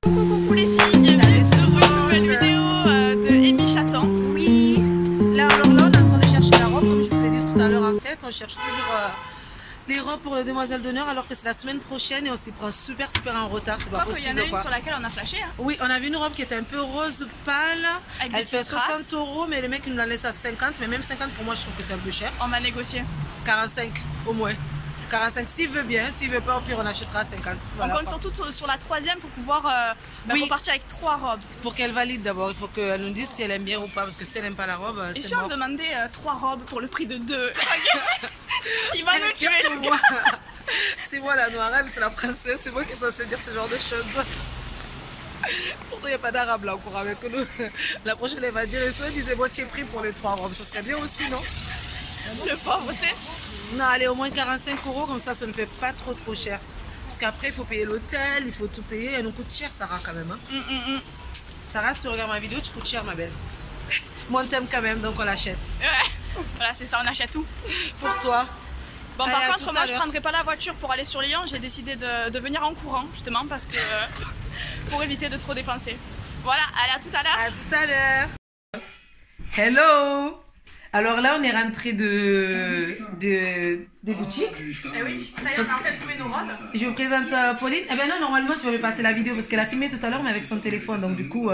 Coucou les filles, bienvenue sur une nouvelle vidéo de Amy Chatan. Oui, là on est en train de chercher la robe, comme je vous ai dit tout à l'heure en fait, on cherche toujours les robes pour les demoiselles d'honneur alors que c'est la semaine prochaine et on s'y prend super en retard, c'est pas possible. Il y en a une sur laquelle on a flashé. Hein. Oui, on a vu une robe qui était un peu rose pâle, elle fait 60 € mais le mec il nous la laisse à 50, mais même 50 pour moi je trouve que c'est un peu cher. On va négocier. 45 au moins. 45 s'il veut bien, s'il veut pas au pire on achètera à 50. Voilà, on compte surtout sur la troisième pour pouvoir repartir avec 3 robes. Pour qu'elle valide d'abord, il faut qu'elle nous dise si elle aime bien ou pas, parce que si elle aime pas la robe, et c'est si mort. on demandait 3 robes pour le prix de 2 il va nous tuer le moi. C'est moi la noire, elle c'est la française, c'est moi qui est censée dire ce genre de choses. Pourtant il n'y a pas d'arabe là encore avec nous. La prochaine elle va dire, soit disait moitié prix pour les 3 robes, ce serait bien aussi non? Le pauvre, tu sais. Non, allez, au moins 45 €, comme ça ne fait pas trop cher. Parce qu'après, il faut payer l'hôtel, il faut tout payer. Elle nous coûte cher, Sarah, quand même. Hein. Sarah, si tu regardes ma vidéo, tu coûtes cher, ma belle. Moi, on t'aime quand même, donc on l'achète. Ouais, voilà, c'est ça, on achète tout. Pour toi. Bon, allez, par contre, moi, je prendrai pas la voiture pour aller sur Lyon. J'ai décidé de venir en courant, justement, parce que pour éviter de trop dépenser. Voilà, allez, à tout à l'heure. À tout à l'heure. Hello. Alors là, on est rentré des boutiques. Eh oui, ça y est, on a en fait trouvé nos robes. Je vous présente Pauline. Eh ben non, normalement, tu vas me passer la vidéo parce qu'elle a filmé tout à l'heure, mais avec son téléphone. Donc du coup...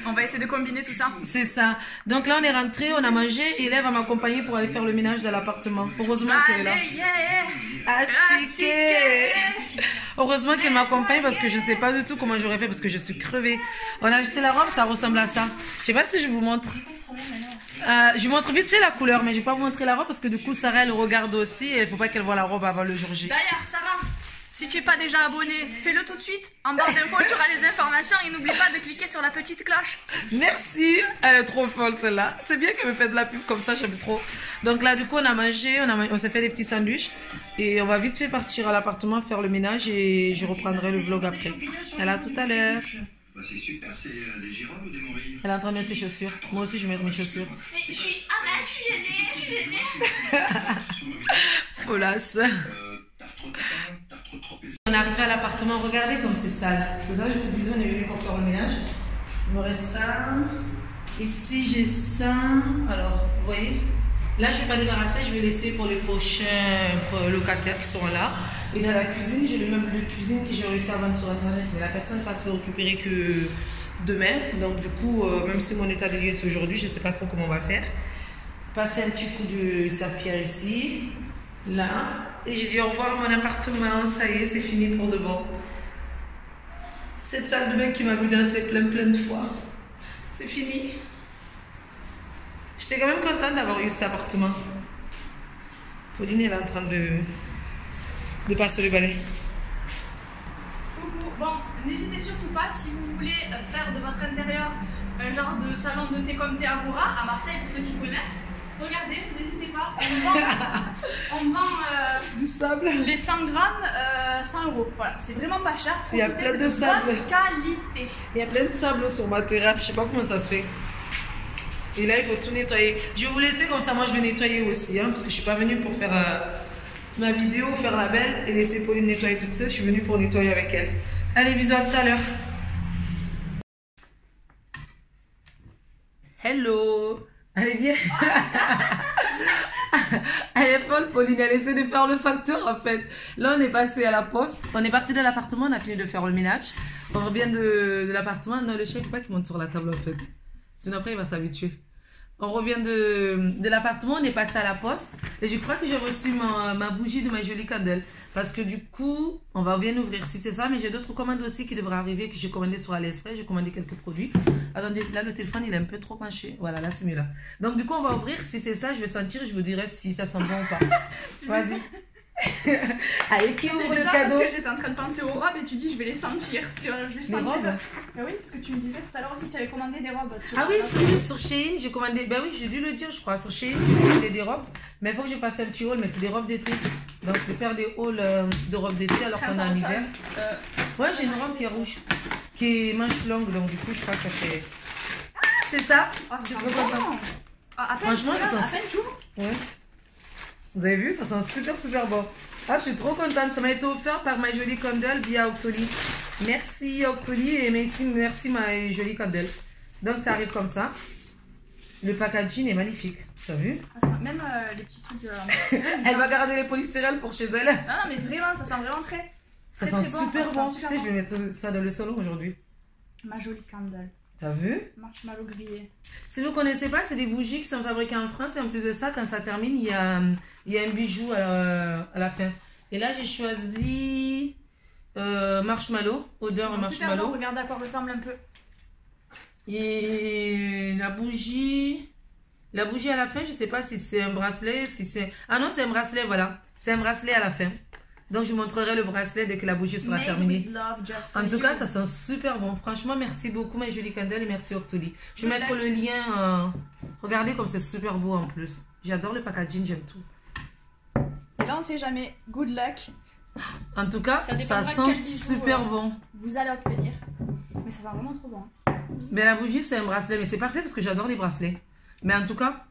on va essayer de combiner tout ça. C'est ça. Donc là, on est rentré, on a mangé et là, elle va m'accompagner pour aller faire le ménage de l'appartement. Heureusement qu'elle est là. Astiqué. Heureusement qu'elle m'accompagne parce que je sais pas du tout comment j'aurais fait parce que je suis crevée. On a acheté la robe, ça ressemble à ça. Je sais pas si je vous montre. Je vous montre vite fait la couleur, mais je vais pas vous montrer la robe parce que du coup Sarah elle regarde aussi et il faut pas qu'elle voit la robe avant le jour J. D'ailleurs Sarah, si tu n'es pas déjà abonné, fais-le tout de suite. En barre d'infos tu auras les informations et n'oublie pas de cliquer sur la petite cloche. Merci, elle est trop folle celle-là. C'est bien qu'elle me fait de la pub comme ça, j'aime trop. Donc là du coup on a mangé, on s'est fait des petits sandwichs et on va vite fait partir à l'appartement faire le ménage et je reprendrai le vlog après. À tout à l'heure. C'est super, c'est des girolles ou des morilles? Elle est en train de mettre ses chaussures. Moi aussi je vais mettre mes chaussures. Je suis gênée. Folasse. On est arrivé à l'appartement, regardez comme c'est sale. C'est ça, je vous disais, on est venu pour faire le ménage. Il me reste ça. Ici j'ai ça. Alors, vous voyez? Là, je ne vais pas débarrasser, je vais laisser pour les prochains locataires qui seront là. Et dans la cuisine, j'ai le meuble de cuisine que j'ai réussi à vendre sur internet. Mais la personne ne va se le récupérer que demain. Donc, du coup, même si mon état des lieux c'est aujourd'hui, je ne sais pas trop comment on va faire. Passer un petit coup de serpillère ici, là. Et j'ai dit au revoir à mon appartement. Ça y est, c'est fini pour de bon. Cette salle de bain qui m'a vu danser plein de fois. C'est fini. J'étais quand même contente d'avoir eu cet appartement. Pauline elle est en train de passer le balai. Bon, n'hésitez surtout pas si vous voulez faire de votre intérieur un genre de salon de thé comme thé Agora à Marseille pour ceux qui connaissent. Regardez, n'hésitez pas. On vend du sable. Les 100 grammes 100 €. Voilà, c'est vraiment pas cher. Il y a plein de sable. Bonne qualité. Il y a plein de sable sur ma terrasse. Je sais pas comment ça se fait. Et là, il faut tout nettoyer. Je vais vous laisser comme ça, moi je vais nettoyer aussi. Hein, parce que je suis pas venue pour faire ma vidéo, faire la belle et laisser Pauline nettoyer toute seule. Je suis venue pour nettoyer avec elle. Allez, bisous, à tout à l'heure. Hello. Allez, viens. Elle est folle, Pauline. Elle essaie de faire le facteur en fait. Là, on est passé à la poste. On est parti de l'appartement, on a fini de faire le ménage. On revient de l'appartement. Non, le chef, il ne faut pas qu'il monte sur la table en fait. Sinon après il va s'habituer. On revient de l'appartement, on est passé à la poste et je crois que j'ai reçu ma bougie de ma jolie candle parce que du coup on va bien ouvrir si c'est ça, mais j'ai d'autres commandes aussi qui devraient arriver que j'ai commandé sur AliExpress. J'ai commandé quelques produits. Attendez, là le téléphone il est un peu trop penché. Voilà, là c'est mieux là. Donc du coup on va ouvrir, si c'est ça je vais sentir et je vous dirai si ça sent bon ou pas. Vas-y. Allez, qui ouvre le cadeau? Parce que j'étais en train de penser aux robes et tu dis je vais les sentir. Je vais les robes? Ben oui, parce que tu me disais tout à l'heure aussi que tu avais commandé des robes. Ah oui, sur Shein, j'ai commandé. Ben oui, j'ai dû le dire, je crois. Sur Shein, j'ai commandé des robes. Mais il faut que je fasse un petit haul, mais c'est des robes d'été. Donc je vais faire des hauls de robes d'été alors qu'on est en hiver. Ouais, j'ai une robe qui est rouge, qui est manche longue, donc du coup, je crois que ça fait. C'est ça? Franchement, ça sent super. Ouais. Vous avez vu, ça sent super bon. Ah, je suis trop contente. Ça m'a été offert par ma jolie candle via Octoly. Merci Octolie et merci ma jolie candelle. Donc ça arrive comme ça. Le packaging est magnifique. T'as vu? Même les petits trucs de... Elle va garder les polystyrènes pour chez elle. Ah mais vraiment, ça sent vraiment très... Ça sent super bon. Tu sais, je vais mettre ça dans le salon aujourd'hui. Ma jolie candle. T'as vu? Marshmallow grillé. Si vous connaissez pas, c'est des bougies qui sont fabriquées en France. Et en plus de ça, quand ça termine, il y a un bijou à la fin. Et là, j'ai choisi marshmallow, odeur marshmallow. Bon, regardez à quoi ressemble un peu. Et la bougie à la fin, je sais pas si c'est un bracelet, si c'est... Ah non, c'est un bracelet, voilà. C'est un bracelet à la fin. Donc, je vous montrerai le bracelet dès que la bougie sera terminée. En tout cas, ça sent super bon. Franchement, merci beaucoup, ma jolie candelle, et merci Octolie. Je vais mettre le lien. Regardez comme c'est super beau en plus. J'adore le packaging, j'aime tout. Et là, on sait jamais. Good luck. En tout cas, ça sent super bon. Vous allez obtenir. Mais ça sent vraiment trop bon. Mais la bougie, c'est un bracelet. Mais c'est parfait parce que j'adore les bracelets. Mais en tout cas,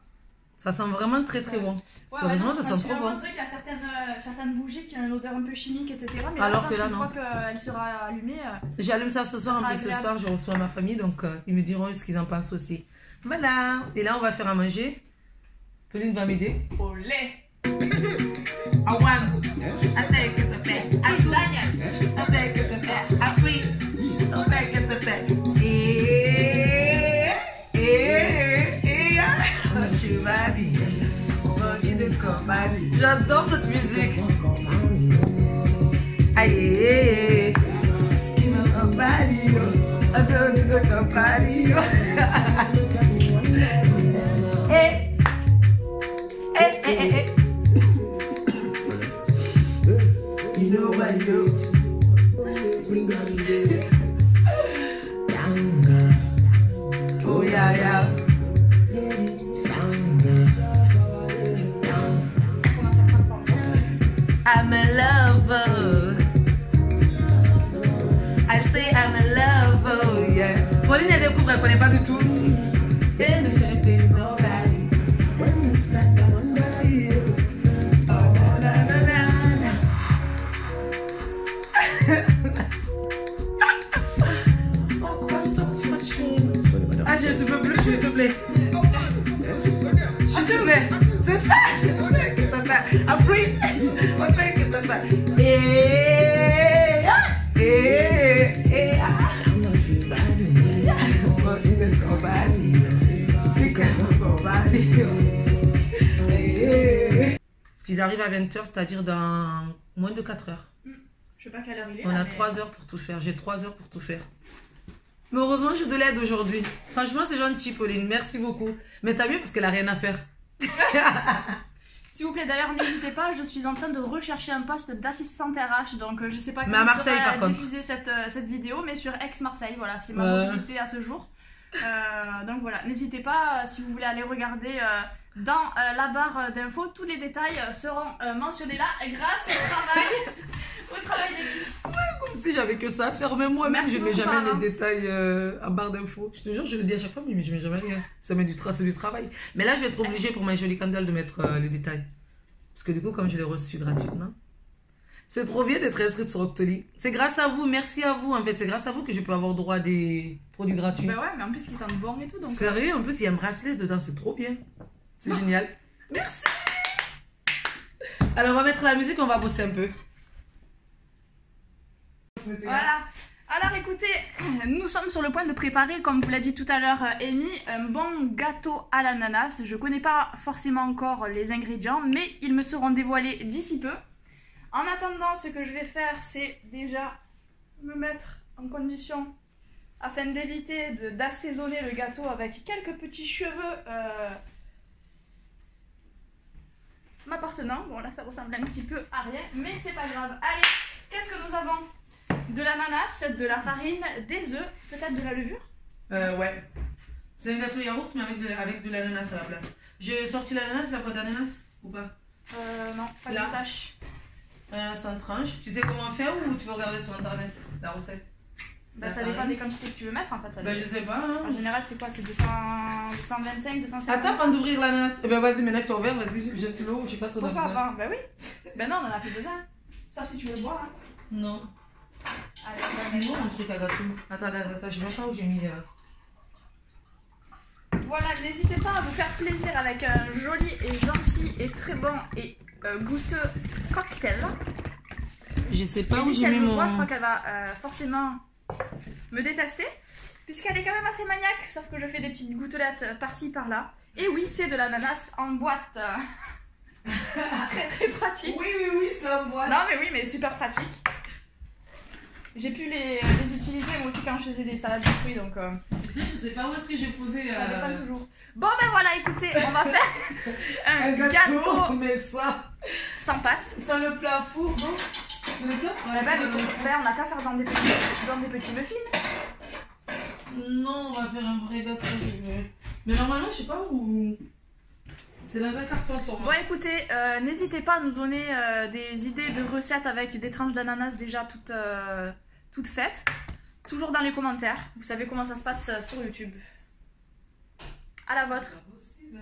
ça sent vraiment très très bon. Ouais, sérieusement, ça sent trop bon. C'est vrai qu'il y a certaines bougies qui ont une odeur un peu chimique, etc. Mais alors là, que là, une non. fois qu'elle sera allumée... J'allume ça ce soir. En plus, ce soir, je reçois ma famille. Donc, ils me diront ce qu'ils en pensent aussi. Voilà. Et là, on va faire à manger. Pauline va m'aider. Au lait. I want. I take it the back. I take it the back. I free. I take it the back. J'adore cette musique. Aïe. Oh yeah, yeah. I'm a lover. I say I'm a lover, yeah. Pauline, elle découvre, elle connaît pas du tout. And the champagne, nobody. When it's like I'm under you. Oh, na na na na. Ah, je peux plus, s'il te plaît. S'il te plaît. C'est ça. Après, on fait que papa. Ils arrivent à 20h, c'est-à-dire dans moins de 4 heures. Je sais pas quelle heure il est. On a 3 heures pour tout faire. J'ai 3 heures pour tout faire. Mais heureusement, j'ai de l'aide aujourd'hui. Franchement, c'est gentil, Pauline. Merci beaucoup. Mais t'as mieux parce qu'elle a rien à faire. S'il vous plaît, d'ailleurs, n'hésitez pas, je suis en train de rechercher un poste d'assistante RH, donc je sais pas comment sera diffuser cette vidéo, mais sur Aix-Marseille, voilà, c'est ma mobilité à ce jour. Donc voilà, n'hésitez pas, si vous voulez aller regarder dans la barre d'infos, tous les détails seront mentionnés là, grâce au travail d'Emily. Ouais, comme si j'avais que ça à faire, même moi-même, je ne mets jamais les détails en barre d'infos. Je te jure, je le dis à chaque fois, mais je ne mets jamais rien. Ça met du travail. Mais là, je vais être obligée pour ma jolie candle de mettre les détails. Parce que du coup, comme je l'ai reçu gratuitement, c'est trop bien d'être inscrite sur Octolie. C'est grâce à vous, merci à vous. En fait, c'est grâce à vous que je peux avoir droit à des produits gratuits. Bah ouais, mais en plus, ils sentent bon et tout. Donc sérieux, en plus, il y a un bracelet dedans, c'est trop bien. C'est génial. Merci. Alors, on va mettre la musique, on va bosser un peu. Voilà. Alors écoutez, nous sommes sur le point de préparer, comme vous l'a dit tout à l'heure Amy, un bon gâteau à l'ananas. Je connais pas forcément encore les ingrédients, mais ils me seront dévoilés d'ici peu. En attendant, ce que je vais faire, c'est déjà me mettre en condition afin d'éviter d'assaisonner le gâteau avec quelques petits cheveux m'appartenant. Bon là ça ressemble un petit peu à rien, mais c'est pas grave. Allez, qu'est-ce que nous avons? De l'ananas, de la farine, des œufs, peut-être de la levure? Ouais. C'est un gâteau yaourt, mais avec de l'ananas à la place. J'ai sorti l'ananas, la pâte d'ananas ou pas? Non, pas que je sache. Ananas en tranche. Tu sais comment faire ou tu veux regarder sur internet la recette? Bah, ça dépend des quantités que tu veux mettre en fait. Bah, je sais pas. Hein. En général, c'est quoi? C'est 225, 250. Attends, avant d'ouvrir l'ananas. Eh ben, vas-y, maintenant que tu as ouvert, vas-y, jette l'eau ou je sais pas si on a besoin. Pourquoi pas? Bah oui. Bah non, on en a plus besoin. Sauf si tu veux le boire. Hein. Non. Allez, on va Il est mettre où ça. mon truc à gâteau? Attends, je vois pas où j'ai mis. Voilà, n'hésitez pas à vous faire plaisir avec un joli et gentil et très bon et goûteux cocktail. Je sais pas Et où puis, si j'ai elle mis me mon. voit, je crois qu'elle va forcément me détester, puisqu'elle est quand même assez maniaque, sauf que je fais des petites gouttelettes par-ci par-là. Et oui, c'est de l'ananas en boîte. Très très pratique. Oui, c'est un bois. Non mais oui, mais super pratique. J'ai pu les utiliser moi aussi quand je faisais des salades de fruits, donc Je sais pas où est-ce que j'ai posé. ça dépend toujours. Bon ben voilà, écoutez, on va faire un gâteau mais ça. sans pâte. C'est le plat four, non? C'est le plat? Eh ben, on n'a qu'à faire dans des petits muffins. Non, on va faire un vrai gâteau. Mais normalement, je sais pas où. C'est dans un carton sur Bon moi. écoutez, n'hésitez pas à nous donner des idées de recettes avec des tranches d'ananas déjà toutes faites. Toujours dans les commentaires. Vous savez comment ça se passe sur YouTube. À la vôtre. C'est pas possible.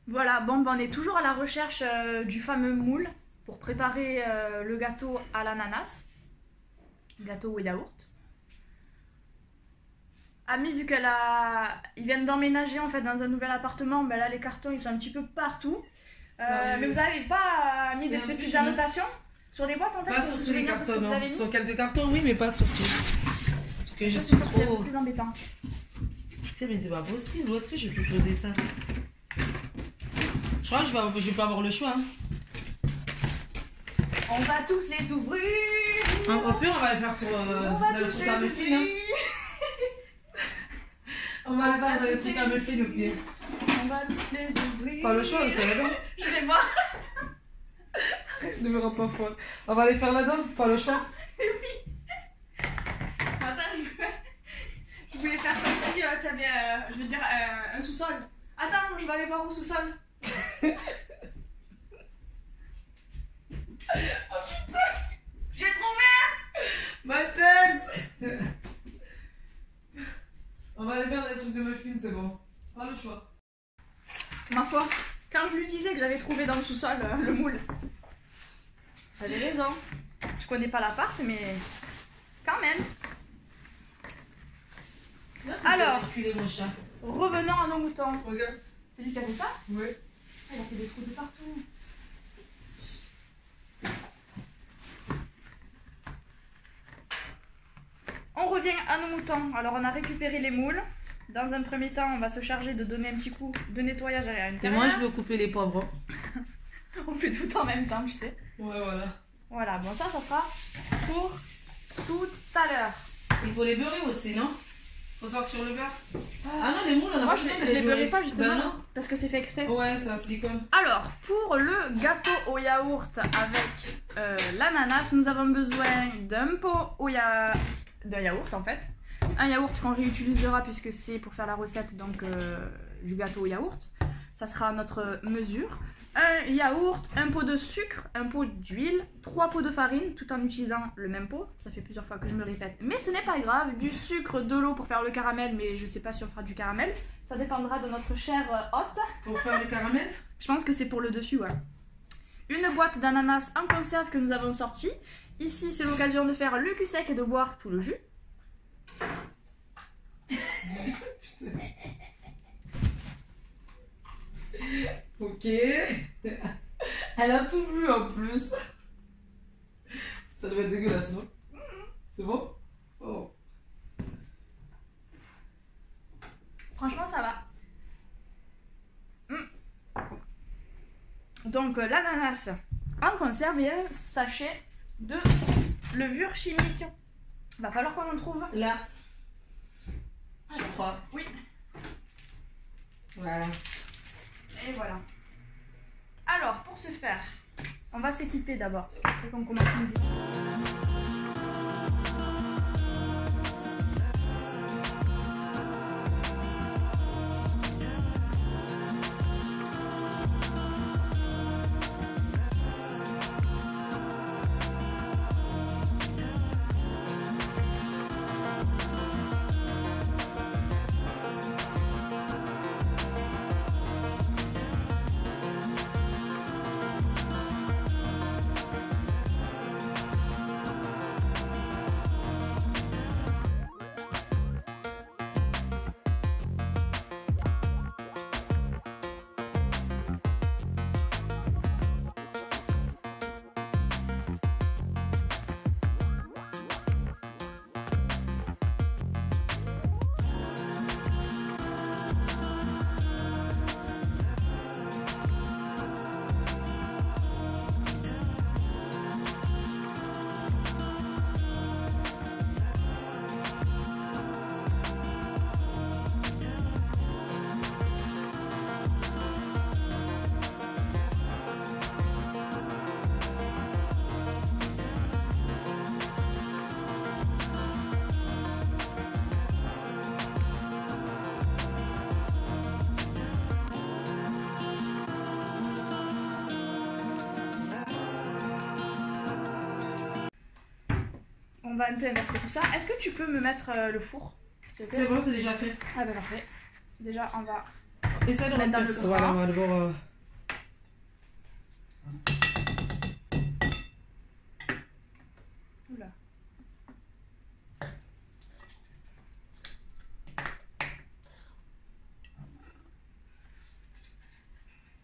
Voilà, bon ben, on est toujours à la recherche du fameux moule pour préparer le gâteau à l'ananas. Gâteau au yaourt. Ami, vu ils viennent d'emménager en fait dans un nouvel appartement, ben là les cartons ils sont un petit peu partout. Sérieux. Mais vous avez pas mis des Et en plus, petites je- annotations sur les boîtes en fait Pas pour sur vous tous les souvenir de ce que cartons, vous non. avez mis. Sur quelques cartons, oui, mais pas sur tous. Parce que je Ça, suis c'est sûr que c'est un peu trop. plus embêtant. Tiens, mais c'est pas possible. Où est-ce que j'ai pu poser ça? Je crois que je vais pas avoir le choix. Hein. On va tous les ouvrir. Au pire, on va le faire sur. On Dans va le tous truc les à muffin. Hein. ouvrir. On va le faire dans le truc à muffin au pire. On va tous les ouvrir. Pas le choix, on le fait là-dedans. Je vais voir. Ne me rends pas folle. On va les faire là-dedans. Pas le choix. Attends, je voulais faire comme si tu avais, je veux dire, un sous-sol. Attends, je vais aller voir au sous-sol. Oh putain, j'ai trouvé. Ma thèse. On va aller faire des trucs de muffin, c'est bon. Pas le choix. Ma foi, quand je lui disais que j'avais trouvé dans le sous-sol le moule, j'avais raison. Je connais pas l'appart, mais quand même. Alors. Reculer mon chat. Revenons à nos moutons. Regarde. C'est lui qui a fait ça? Ouais. Ah, il a fait des trous de partout. On revient à nos moutons. Alors on a récupéré les moules. Dans un premier temps, on va se charger de donner un petit coup de nettoyage à Et l'intérieur. moi, je veux couper les poivrons. On fait tout en même temps, tu sais. Ouais, voilà. Voilà, bon ça sera pour tout à l'heure. Il faut les beurrer aussi, non? Faut savoir que sur le beurre. Ah non, les moules, on a Moi, pas je besoin de les beurrai pas justement, Ben non. parce que c'est fait exprès. Ouais, c'est un silicone. Alors, pour le gâteau au yaourt avec l'ananas, nous avons besoin d'un pot d'un yaourt en fait. Un yaourt qu'on réutilisera puisque c'est pour faire la recette donc, du gâteau au yaourt. Ça sera notre mesure. Un yaourt, un pot de sucre, un pot d'huile, 3 pots de farine tout en utilisant le même pot. Ça fait plusieurs fois que je me répète, mais ce n'est pas grave. Du sucre, de l'eau pour faire le caramel, mais je sais pas si on fera du caramel. Ça dépendra de notre chère hôte. Pour faire le caramel? Je pense que c'est pour le dessus, ouais. Une boîte d'ananas en conserve que nous avons sortie. Ici, c'est l'occasion de faire le cul sec et de boire tout le jus. Ok. Elle a tout bu en plus. Ça doit être dégueulasse, non? C'est bon? Oh. Franchement, ça va. Donc, l'ananas en conserve et un sachet de levure chimique. Va falloir qu'on en trouve. Là. Je crois. Oui. Voilà. Et voilà. Alors, pour ce faire, on va s'équiper d'abord. Parce que c'est qu'on commence une vidéo. va un peu inverser tout ça. Est-ce que tu peux me mettre le four? C'est bon, c'est déjà fait. Ah bah parfait. Déjà, on va... Essaye de mettre dans le remplacer. gras. Voilà, on va d'abord... Oula.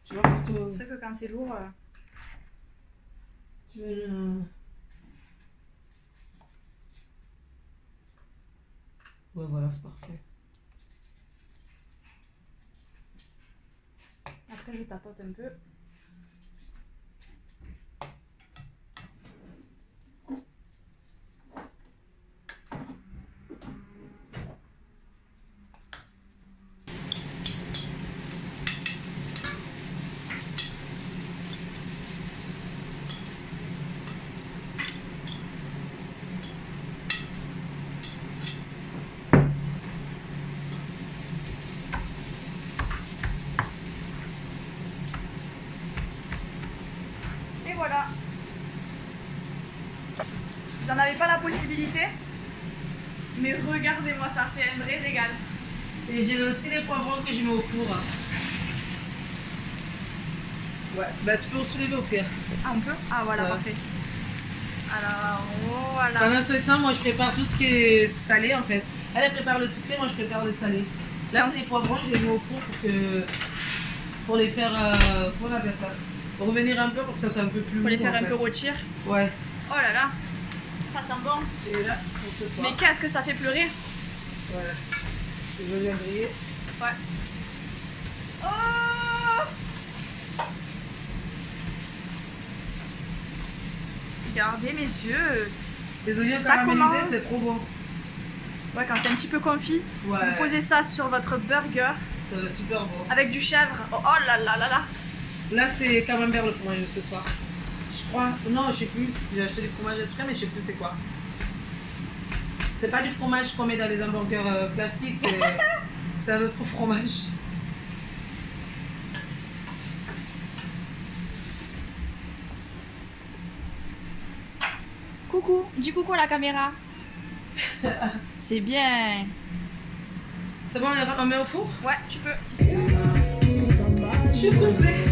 Tu vois, pour C'est vrai que quand c'est lourd... Tu veux une... Ouais, voilà, c'est parfait. Après, je tapote un peu. Et voilà. Vous n'en avez pas la possibilité, mais regardez-moi ça, c'est un vrai régal. Et j'ai aussi les poivrons que je mets au four. Ouais, bah tu peux aussi les au pire. Ah, on peut? Ah, voilà, Ouais. parfait. Alors, voilà. Pendant ce temps, moi je prépare tout ce qui est salé en fait. Elle prépare le sucré, moi je prépare le salé. Là, c'est les poivrons, je les mets au four pour les faire. Comment on appelle ça? Pour revenir un peu pour que ça soit un peu plus Faut les lourd, faire en un fait. peu rôtir. Ouais. Oh là là, ça sent bon. Et là, pour ce soir. Mais qu'est-ce que ça fait pleurer? Voilà. Je veux bien griller. Ouais. Oh! Regardez mes yeux. Les oignons Ça caramélisés, commence. c'est trop bon. Ouais, quand c'est un petit peu confit, Ouais. vous posez ça sur votre burger Ça va super bon. avec du chèvre. Oh, oh là là là là. Là, c'est camembert le fromage ce soir. Je crois. Non, je sais plus. J'ai acheté du fromage exprès, mais je sais plus c'est quoi. C'est pas du fromage qu'on met dans les hamburgers classiques, c'est un autre fromage. Coucou, dis coucou à la caméra. C'est bien. C'est bon, on met au four? Ouais, tu peux. Je suis soufflée.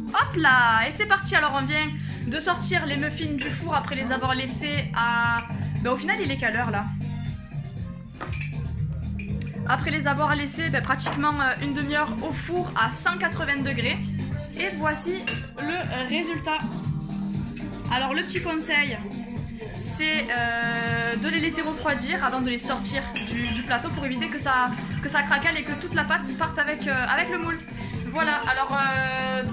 Hop là, et c'est parti. Alors on vient de sortir les muffins du four après les avoir laissés à... Ben, au final il est quelle heure là? Après les avoir laissés pratiquement une demi-heure au four à 180 degrés. Et voici le résultat. Alors le petit conseil, c'est de les laisser refroidir avant de les sortir du plateau pour éviter que ça craquelle et que toute la pâte parte avec le moule. Voilà, alors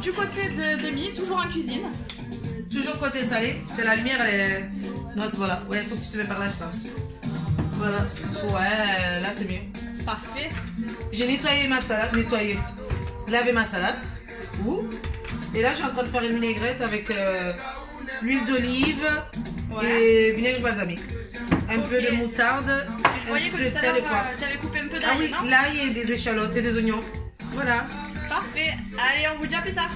du côté de Demi, toujours en cuisine. Toujours côté salé. C'est la lumière, elle est. Non, c'est voilà. Ouais, il faut que tu te mets par là, je pense. Voilà. Ouais, là c'est mieux. Parfait. J'ai nettoyé ma salade, lavé ma salade. Ouh. Et là, je suis en train de faire une vinaigrette avec l'huile d'olive et vinaigre balsamique. Un peu de moutarde, Je un voyais peu que de tout à sel et l'heure poivre. tu avais coupé un peu Ah d'ail, oui, non? l'ail et des échalotes et des oignons. Voilà. Parfait. Allez, on vous dit à plus tard.